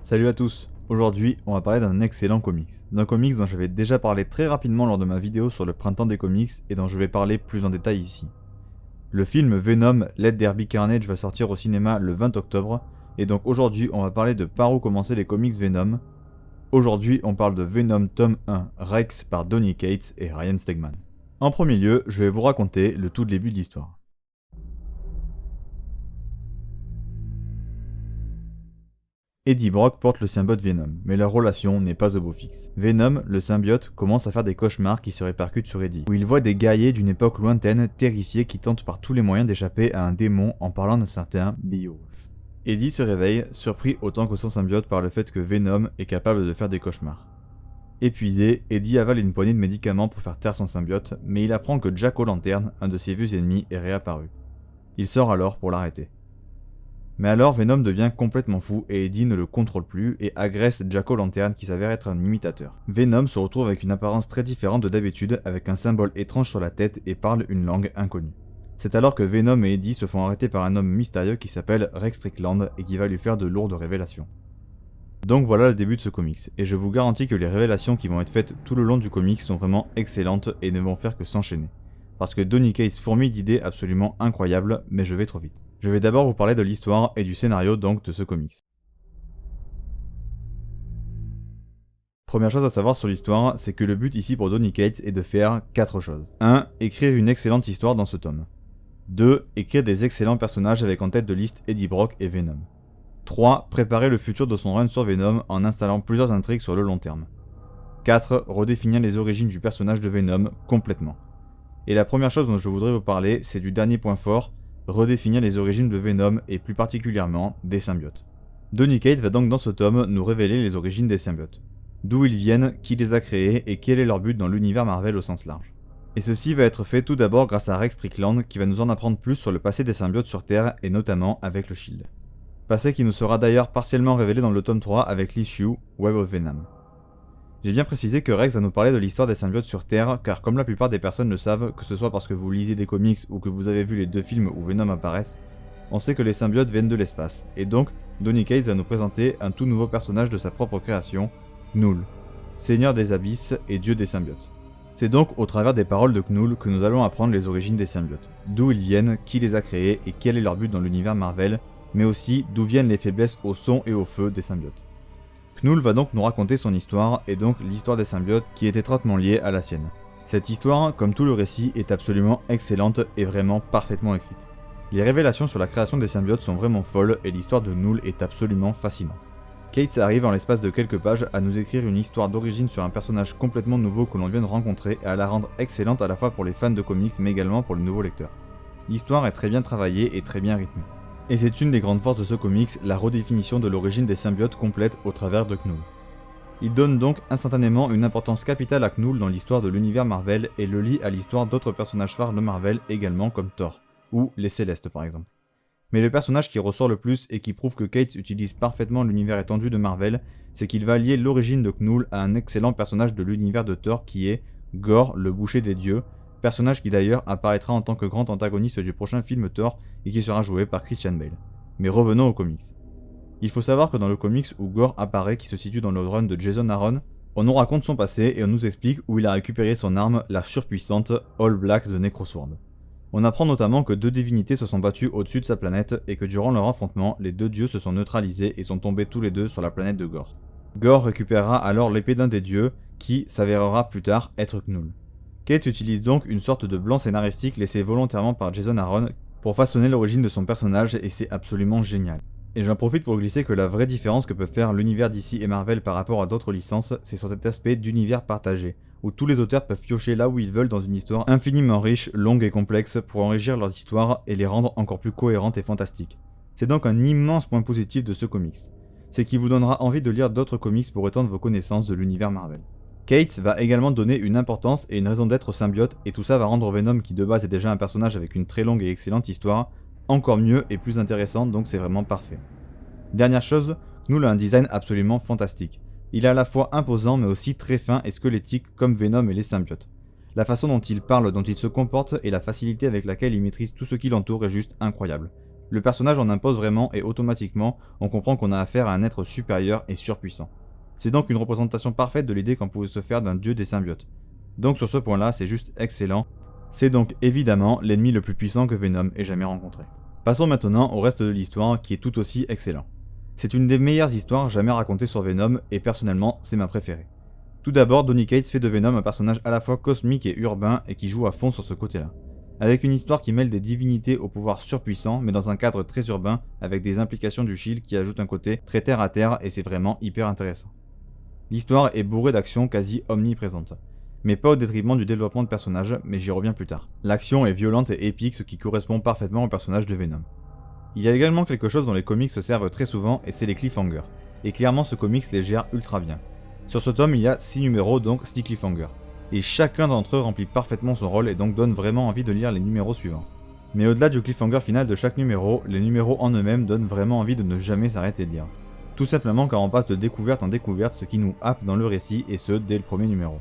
Salut à tous, aujourd'hui on va parler d'un excellent comics. D'un comics dont j'avais déjà parlé très rapidement lors de ma vidéo sur le printemps des comics et dont je vais parler plus en détail ici. Le film Venom, Let There Be Carnage va sortir au cinéma le 20 octobre, et donc aujourd'hui on va parler de par où commencer les comics Venom. Aujourd'hui on parle de Venom tome 1, Rex par Donny Cates et Ryan Stegman. En premier lieu, je vais vous raconter le tout début de l'histoire. Eddie Brock porte le symbiote Venom, mais leur relation n'est pas au beau fixe. Venom, le symbiote, commence à faire des cauchemars qui se répercutent sur Eddie, où il voit des guerriers d'une époque lointaine, terrifiés, qui tentent par tous les moyens d'échapper à un démon en parlant d'un certain Beowulf. Eddie se réveille, surpris autant que son symbiote par le fait que Venom est capable de faire des cauchemars. Épuisé, Eddie avale une poignée de médicaments pour faire taire son symbiote, mais il apprend que Jack O'Lantern, un de ses vieux ennemis, est réapparu. Il sort alors pour l'arrêter. Mais alors Venom devient complètement fou et Eddie ne le contrôle plus et agresse Jack O'Lantern qui s'avère être un imitateur. Venom se retrouve avec une apparence très différente de d'habitude, avec un symbole étrange sur la tête et parle une langue inconnue. C'est alors que Venom et Eddie se font arrêter par un homme mystérieux qui s'appelle Rex Strickland et qui va lui faire de lourdes révélations. Donc voilà le début de ce comics, et je vous garantis que les révélations qui vont être faites tout le long du comics sont vraiment excellentes et ne vont faire que s'enchaîner. Parce que Donny Cates fourmille d'idées absolument incroyables, mais je vais trop vite. Je vais d'abord vous parler de l'histoire et du scénario donc de ce comics. Première chose à savoir sur l'histoire, c'est que le but ici pour Donny Cates est de faire 4 choses. 1. Écrire une excellente histoire dans ce tome. 2. Écrire des excellents personnages avec en tête de liste Eddie Brock et Venom. 3. Préparer le futur de son run sur Venom en installant plusieurs intrigues sur le long terme. 4. Redéfinir les origines du personnage de Venom complètement. Et la première chose dont je voudrais vous parler, c'est du dernier point fort, redéfinir les origines de Venom et plus particulièrement des symbiotes. Donny Cates va donc dans ce tome nous révéler les origines des symbiotes. D'où ils viennent, qui les a créés et quel est leur but dans l'univers Marvel au sens large. Et ceci va être fait tout d'abord grâce à Rex Strickland qui va nous en apprendre plus sur le passé des symbiotes sur Terre et notamment avec le Shield. Passé qui nous sera d'ailleurs partiellement révélé dans le tome 3 avec l'issue Web of Venom. J'ai bien précisé que Rex va nous parler de l'histoire des symbiotes sur Terre, car comme la plupart des personnes le savent, que ce soit parce que vous lisez des comics ou que vous avez vu les 2 films où Venom apparaissent, on sait que les symbiotes viennent de l'espace, et donc Donny Cates va nous présenter un tout nouveau personnage de sa propre création, Knull, seigneur des abysses et dieu des symbiotes. C'est donc au travers des paroles de Knull que nous allons apprendre les origines des symbiotes, d'où ils viennent, qui les a créés et quel est leur but dans l'univers Marvel, mais aussi d'où viennent les faiblesses au son et au feu des symbiotes. Knull va donc nous raconter son histoire, et donc l'histoire des symbiotes qui est étroitement liée à la sienne. Cette histoire, comme tout le récit, est absolument excellente et vraiment parfaitement écrite. Les révélations sur la création des symbiotes sont vraiment folles et l'histoire de Knull est absolument fascinante. Cates arrive en l'espace de quelques pages à nous écrire une histoire d'origine sur un personnage complètement nouveau que l'on vient de rencontrer et à la rendre excellente à la fois pour les fans de comics mais également pour les nouveaux lecteurs. L'histoire est très bien travaillée et très bien rythmée. Et c'est une des grandes forces de ce comics, la redéfinition de l'origine des symbiotes complète au travers de Knull. Il donne donc instantanément une importance capitale à Knull dans l'histoire de l'univers Marvel et le lie à l'histoire d'autres personnages phares de Marvel également comme Thor, ou les Célestes par exemple. Mais le personnage qui ressort le plus et qui prouve que Cates utilise parfaitement l'univers étendu de Marvel, c'est qu'il va lier l'origine de Knull à un excellent personnage de l'univers de Thor qui est Gorr, le boucher des dieux, personnage qui d'ailleurs apparaîtra en tant que grand antagoniste du prochain film Thor et qui sera joué par Christian Bale. Mais revenons aux comics. Il faut savoir que dans le comics où Gorr apparaît qui se situe dans le run de Jason Aaron, on nous raconte son passé et on nous explique où il a récupéré son arme, la surpuissante All Black the Necrosword. On apprend notamment que 2 divinités se sont battues au-dessus de sa planète et que durant leur affrontement, les 2 dieux se sont neutralisés et sont tombés tous les 2 sur la planète de Gorr. Gorr récupérera alors l'épée d'un des dieux qui s'avérera plus tard être Knull. Cates utilise donc une sorte de blanc scénaristique laissé volontairement par Jason Aaron pour façonner l'origine de son personnage et c'est absolument génial. Et j'en profite pour glisser que la vraie différence que peut faire l'univers DC et Marvel par rapport à d'autres licences, c'est sur cet aspect d'univers partagé, où tous les auteurs peuvent piocher là où ils veulent dans une histoire infiniment riche, longue et complexe pour enrichir leurs histoires et les rendre encore plus cohérentes et fantastiques. C'est donc un immense point positif de ce comics. C'est qu'il vous donnera envie de lire d'autres comics pour étendre vos connaissances de l'univers Marvel. Cates va également donner une importance et une raison d'être aux symbiotes et tout ça va rendre Venom qui de base est déjà un personnage avec une très longue et excellente histoire, encore mieux et plus intéressant donc c'est vraiment parfait. Dernière chose, Knull a un design absolument fantastique. Il est à la fois imposant mais aussi très fin et squelettique comme Venom et les symbiotes. La façon dont il parle, dont il se comporte et la facilité avec laquelle il maîtrise tout ce qui l'entoure est juste incroyable. Le personnage en impose vraiment et automatiquement, on comprend qu'on a affaire à un être supérieur et surpuissant. C'est donc une représentation parfaite de l'idée qu'on pouvait se faire d'un dieu des symbiotes. Donc sur ce point-là, c'est juste excellent. C'est donc évidemment l'ennemi le plus puissant que Venom ait jamais rencontré. Passons maintenant au reste de l'histoire qui est tout aussi excellent. C'est une des meilleures histoires jamais racontées sur Venom et personnellement, c'est ma préférée. Tout d'abord, Donny Cates fait de Venom un personnage à la fois cosmique et urbain et qui joue à fond sur ce côté-là. Avec une histoire qui mêle des divinités au pouvoir surpuissant, mais dans un cadre très urbain, avec des implications du Shield qui ajoutent un côté très terre à terre et c'est vraiment hyper intéressant. L'histoire est bourrée d'actions quasi omniprésentes, mais pas au détriment du développement de personnages, mais j'y reviens plus tard. L'action est violente et épique, ce qui correspond parfaitement au personnage de Venom. Il y a également quelque chose dont les comics se servent très souvent et c'est les cliffhangers, et clairement ce comics les gère ultra bien. Sur ce tome il y a 6 numéros donc 6 cliffhangers. Et chacun d'entre eux remplit parfaitement son rôle et donc donne vraiment envie de lire les numéros suivants. Mais au-delà du cliffhanger final de chaque numéro, les numéros en eux-mêmes donnent vraiment envie de ne jamais s'arrêter de lire. Tout simplement car on passe de découverte en découverte, ce qui nous happe dans le récit et ce dès le premier numéro.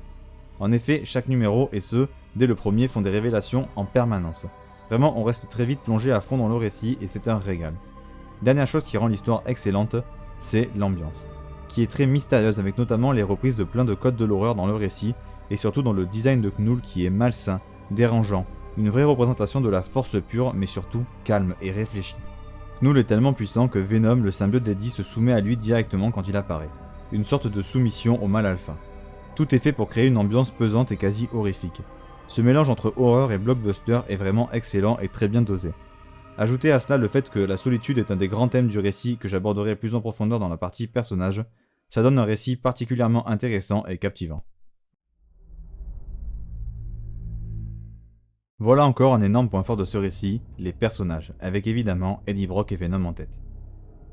En effet, chaque numéro et ce, dès le premier, font des révélations en permanence. Vraiment, on reste très vite plongé à fond dans le récit et c'est un régal. Dernière chose qui rend l'histoire excellente, c'est l'ambiance, qui est très mystérieuse avec notamment les reprises de plein de codes de l'horreur dans le récit, et surtout dans le design de Knull qui est malsain, dérangeant, une vraie représentation de la force pure mais surtout calme et réfléchie. Knull est tellement puissant que Venom, le symbiote d'Eddie, se soumet à lui directement quand il apparaît, une sorte de soumission au mal alpha. Tout est fait pour créer une ambiance pesante et quasi horrifique. Ce mélange entre horreur et blockbuster est vraiment excellent et très bien dosé. Ajoutez à cela le fait que la solitude est un des grands thèmes du récit que j'aborderai plus en profondeur dans la partie personnage, ça donne un récit particulièrement intéressant et captivant. Voilà encore un énorme point fort de ce récit, les personnages, avec évidemment Eddie Brock et Venom en tête.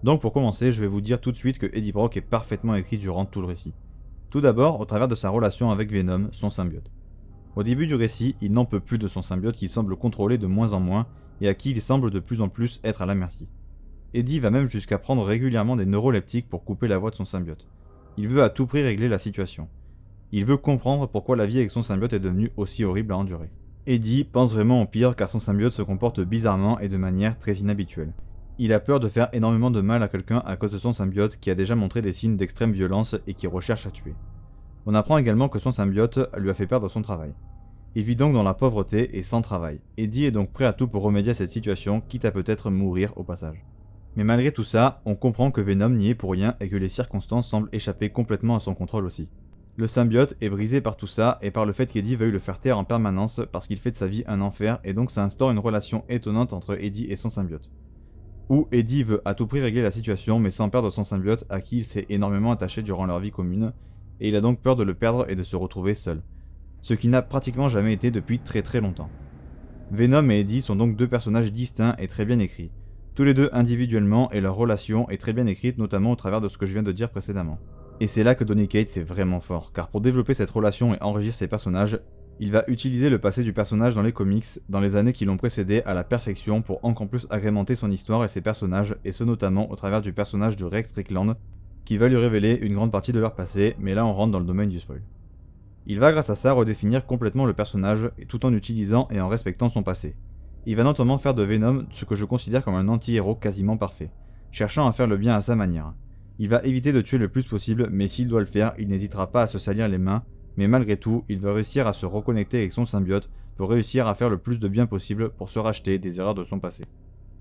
Donc pour commencer, je vais vous dire tout de suite que Eddie Brock est parfaitement écrit durant tout le récit. Tout d'abord, au travers de sa relation avec Venom, son symbiote. Au début du récit, il n'en peut plus de son symbiote qu'il semble contrôler de moins en moins et à qui il semble de plus en plus être à la merci. Eddie va même jusqu'à prendre régulièrement des neuroleptiques pour couper la voix de son symbiote. Il veut à tout prix régler la situation. Il veut comprendre pourquoi la vie avec son symbiote est devenue aussi horrible à endurer. Eddie pense vraiment au pire car son symbiote se comporte bizarrement et de manière très inhabituelle. Il a peur de faire énormément de mal à quelqu'un à cause de son symbiote qui a déjà montré des signes d'extrême violence et qui recherche à tuer. On apprend également que son symbiote lui a fait perdre son travail. Il vit donc dans la pauvreté et sans travail. Eddie est donc prêt à tout pour remédier à cette situation, quitte à peut-être mourir au passage. Mais malgré tout ça, on comprend que Venom n'y est pour rien et que les circonstances semblent échapper complètement à son contrôle aussi. Le symbiote est brisé par tout ça et par le fait qu'Eddie veuille le faire taire en permanence parce qu'il fait de sa vie un enfer et donc ça instaure une relation étonnante entre Eddie et son symbiote. Où Eddie veut à tout prix régler la situation mais sans perdre son symbiote à qui il s'est énormément attaché durant leur vie commune et il a donc peur de le perdre et de se retrouver seul. Ce qui n'a pratiquement jamais été depuis très très longtemps. Venom et Eddie sont donc deux personnages distincts et très bien écrits, tous les deux individuellement et leur relation est très bien écrite notamment au travers de ce que je viens de dire précédemment. Et c'est là que Donny Cates est vraiment fort, car pour développer cette relation et enrichir ses personnages, il va utiliser le passé du personnage dans les comics, dans les années qui l'ont précédé à la perfection pour encore plus agrémenter son histoire et ses personnages, et ce notamment au travers du personnage de Rex Strickland, qui va lui révéler une grande partie de leur passé, mais là on rentre dans le domaine du spoil. Il va grâce à ça redéfinir complètement le personnage, tout en utilisant et en respectant son passé. Il va notamment faire de Venom ce que je considère comme un anti-héros quasiment parfait, cherchant à faire le bien à sa manière. Il va éviter de tuer le plus possible, mais s'il doit le faire, il n'hésitera pas à se salir les mains, mais malgré tout, il va réussir à se reconnecter avec son symbiote pour réussir à faire le plus de bien possible pour se racheter des erreurs de son passé.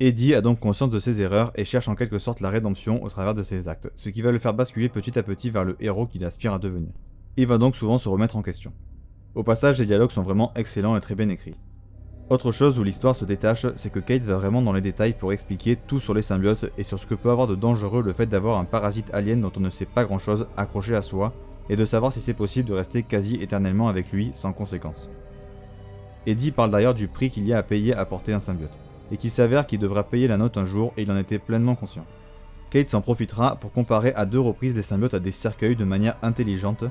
Eddie a donc conscience de ses erreurs et cherche en quelque sorte la rédemption au travers de ses actes, ce qui va le faire basculer petit à petit vers le héros qu'il aspire à devenir. Il va donc souvent se remettre en question. Au passage, les dialogues sont vraiment excellents et très bien écrits. Autre chose où l'histoire se détache, c'est que Cates va vraiment dans les détails pour expliquer tout sur les symbiotes et sur ce que peut avoir de dangereux le fait d'avoir un parasite alien dont on ne sait pas grand chose accroché à soi, et de savoir si c'est possible de rester quasi éternellement avec lui sans conséquence. Eddie parle d'ailleurs du prix qu'il y a à payer à porter un symbiote, et qu'il s'avère qu'il devra payer la note un jour et il en était pleinement conscient. Cates en profitera pour comparer à 2 reprises les symbiotes à des cercueils de manière intelligente,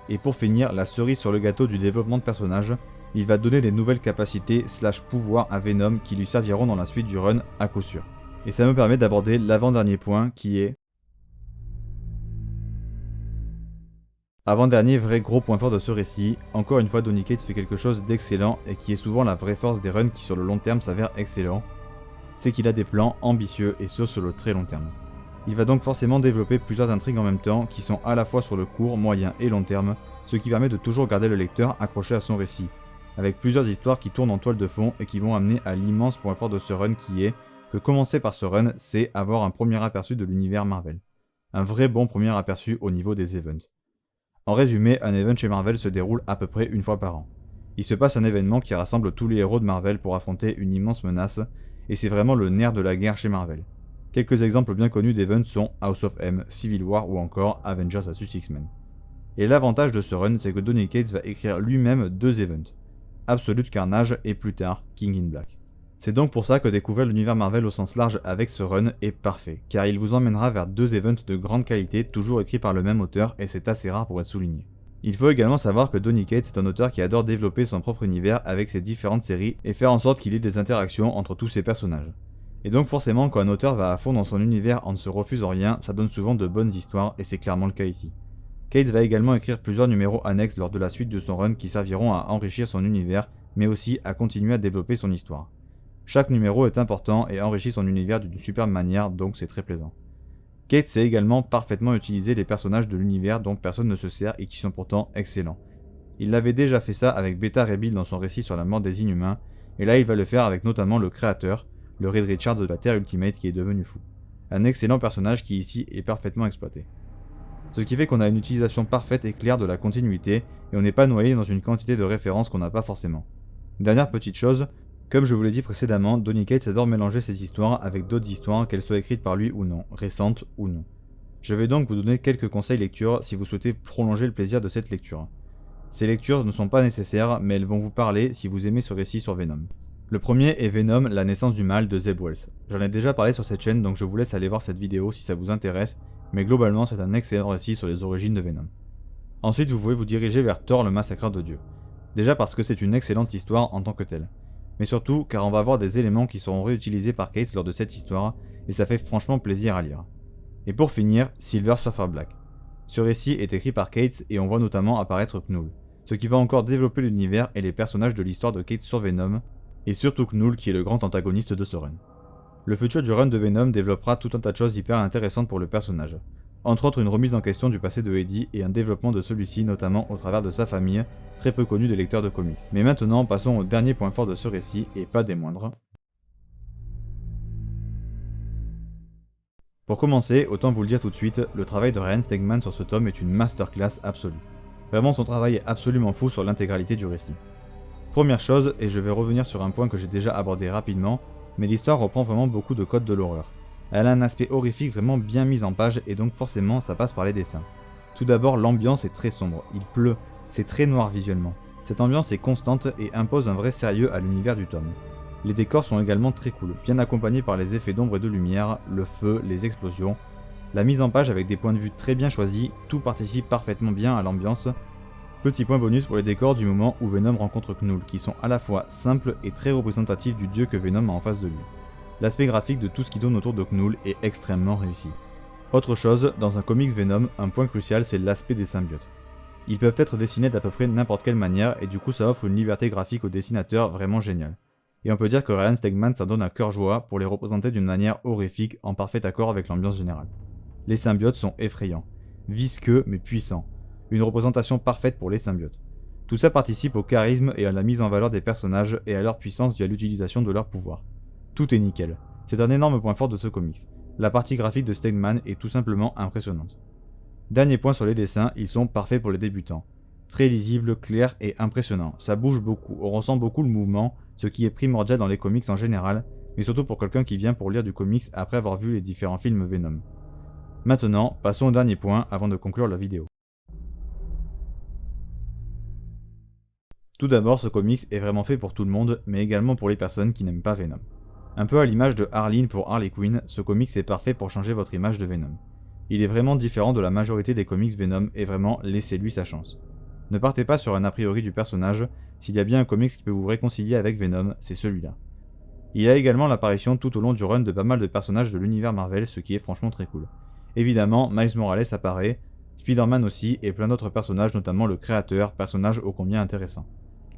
et pour finir, la cerise sur le gâteau du développement de personnage, il va donner des nouvelles capacités / pouvoirs à Venom qui lui serviront dans la suite du run à coup sûr. Et ça me permet d'aborder l'avant-dernier point qui est... Avant-dernier vrai gros point fort de ce récit, encore une fois Donny Cates fait quelque chose d'excellent et qui est souvent la vraie force des runs qui sur le long terme s'avèrent excellents. c'est qu'il a des plans ambitieux et ce sur le très long terme. Il va donc forcément développer plusieurs intrigues en même temps qui sont à la fois sur le court, moyen et long terme, ce qui permet de toujours garder le lecteur accroché à son récit, avec plusieurs histoires qui tournent en toile de fond et qui vont amener à l'immense point fort de ce run qui est que commencer par ce run, c'est avoir un premier aperçu de l'univers Marvel. Un vrai bon premier aperçu au niveau des events. En résumé, un event chez Marvel se déroule à peu près une fois par an. Il se passe un événement qui rassemble tous les héros de Marvel pour affronter une immense menace, et c'est vraiment le nerf de la guerre chez Marvel. Quelques exemples bien connus d'events sont House of M, Civil War ou encore Avengers vs X-Men. Et l'avantage de ce run, c'est que Donny Cates va écrire lui-même 2 events, Absolute Carnage et plus tard King in Black. C'est donc pour ça que découvrir l'univers Marvel au sens large avec ce run est parfait, car il vous emmènera vers 2 events de grande qualité, toujours écrits par le même auteur, et c'est assez rare pour être souligné. Il faut également savoir que Donny Cates est un auteur qui adore développer son propre univers avec ses différentes séries et faire en sorte qu'il y ait des interactions entre tous ses personnages. Et donc forcément, quand un auteur va à fond dans son univers en ne se refusant rien, ça donne souvent de bonnes histoires, et c'est clairement le cas ici. Cates va également écrire plusieurs numéros annexes lors de la suite de son run qui serviront à enrichir son univers, mais aussi à continuer à développer son histoire. Chaque numéro est important et enrichit son univers d'une superbe manière, donc c'est très plaisant. Cates sait également parfaitement utiliser les personnages de l'univers dont personne ne se sert et qui sont pourtant excellents. Il l'avait déjà fait ça avec Beta Ray Bill dans son récit sur la mort des Inhumains, et là il va le faire avec notamment le créateur, le Reed Richards de la Terre Ultimate qui est devenu fou. Un excellent personnage qui ici est parfaitement exploité. Ce qui fait qu'on a une utilisation parfaite et claire de la continuité, et on n'est pas noyé dans une quantité de références qu'on n'a pas forcément. Dernière petite chose, comme je vous l'ai dit précédemment, Donny Cates adore mélanger ses histoires avec d'autres histoires, qu'elles soient écrites par lui ou non, récentes ou non. Je vais donc vous donner quelques conseils lecture si vous souhaitez prolonger le plaisir de cette lecture. Ces lectures ne sont pas nécessaires, mais elles vont vous parler si vous aimez ce récit sur Venom. Le premier est Venom, la naissance du mal de Zeb Wells. J'en ai déjà parlé sur cette chaîne, donc je vous laisse aller voir cette vidéo si ça vous intéresse, mais globalement c'est un excellent récit sur les origines de Venom. Ensuite vous pouvez vous diriger vers Thor le massacreur de Dieu. Déjà parce que c'est une excellente histoire en tant que telle. Mais surtout car on va avoir des éléments qui seront réutilisés par Cates lors de cette histoire, et ça fait franchement plaisir à lire. Et pour finir, Silver Surfer Black. Ce récit est écrit par Cates et on voit notamment apparaître Knull, ce qui va encore développer l'univers et les personnages de l'histoire de Cates sur Venom, et surtout Knull qui est le grand antagoniste de ce run. Le futur du run de Venom développera tout un tas de choses hyper intéressantes pour le personnage. Entre autres une remise en question du passé de Eddie et un développement de celui-ci notamment au travers de sa famille, très peu connue des lecteurs de comics. Mais maintenant passons au dernier point fort de ce récit, et pas des moindres. Pour commencer, autant vous le dire tout de suite, le travail de Ryan Stegman sur ce tome est une masterclass absolue. Vraiment son travail est absolument fou sur l'intégralité du récit. Première chose, et je vais revenir sur un point que j'ai déjà abordé rapidement, mais l'histoire reprend vraiment beaucoup de codes de l'horreur. Elle a un aspect horrifique vraiment bien mis en page et donc forcément ça passe par les dessins. Tout d'abord l'ambiance est très sombre, il pleut, c'est très noir visuellement. Cette ambiance est constante et impose un vrai sérieux à l'univers du tome. Les décors sont également très cool, bien accompagnés par les effets d'ombre et de lumière, le feu, les explosions. La mise en page avec des points de vue très bien choisis, tout participe parfaitement bien à l'ambiance. Petit point bonus pour les décors du moment où Venom rencontre Knull, qui sont à la fois simples et très représentatifs du dieu que Venom a en face de lui. L'aspect graphique de tout ce qui tourne autour de Knull est extrêmement réussi. Autre chose, dans un comics Venom, un point crucial c'est l'aspect des symbiotes. Ils peuvent être dessinés d'à peu près n'importe quelle manière et du coup ça offre une liberté graphique au dessinateur vraiment géniale. Et on peut dire que Ryan Stegman s'en donne à cœur joie pour les représenter d'une manière horrifique en parfait accord avec l'ambiance générale. Les symbiotes sont effrayants, visqueux mais puissants. Une représentation parfaite pour les symbiotes. Tout ça participe au charisme et à la mise en valeur des personnages et à leur puissance via l'utilisation de leurs pouvoirs. Tout est nickel. C'est un énorme point fort de ce comics. La partie graphique de Stegman est tout simplement impressionnante. Dernier point sur les dessins, ils sont parfaits pour les débutants. Très lisibles, clairs et impressionnants. Ça bouge beaucoup, on ressent beaucoup le mouvement, ce qui est primordial dans les comics en général, mais surtout pour quelqu'un qui vient pour lire du comics après avoir vu les différents films Venom. Maintenant, passons au dernier point avant de conclure la vidéo. Tout d'abord, ce comics est vraiment fait pour tout le monde, mais également pour les personnes qui n'aiment pas Venom. Un peu à l'image de Harleen pour Harley Quinn, ce comics est parfait pour changer votre image de Venom. Il est vraiment différent de la majorité des comics Venom et vraiment laissez-lui sa chance. Ne partez pas sur un a priori du personnage, s'il y a bien un comics qui peut vous réconcilier avec Venom, c'est celui-là. Il y a également l'apparition tout au long du run de pas mal de personnages de l'univers Marvel, ce qui est franchement très cool. Évidemment, Miles Morales apparaît, Spider-Man aussi, et plein d'autres personnages, notamment le créateur, personnage ô combien intéressant.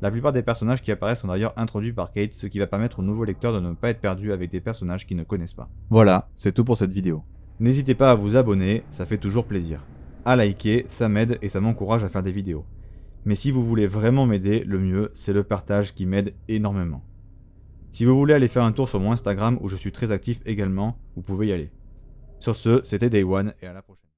La plupart des personnages qui apparaissent sont d'ailleurs introduits par Kate, ce qui va permettre aux nouveaux lecteurs de ne pas être perdus avec des personnages qu'ils ne connaissent pas. Voilà, c'est tout pour cette vidéo. N'hésitez pas à vous abonner, ça fait toujours plaisir. À liker, ça m'aide et ça m'encourage à faire des vidéos. Mais si vous voulez vraiment m'aider, le mieux, c'est le partage qui m'aide énormément. Si vous voulez aller faire un tour sur mon Instagram où je suis très actif également, vous pouvez y aller. Sur ce, c'était Day One et à la prochaine.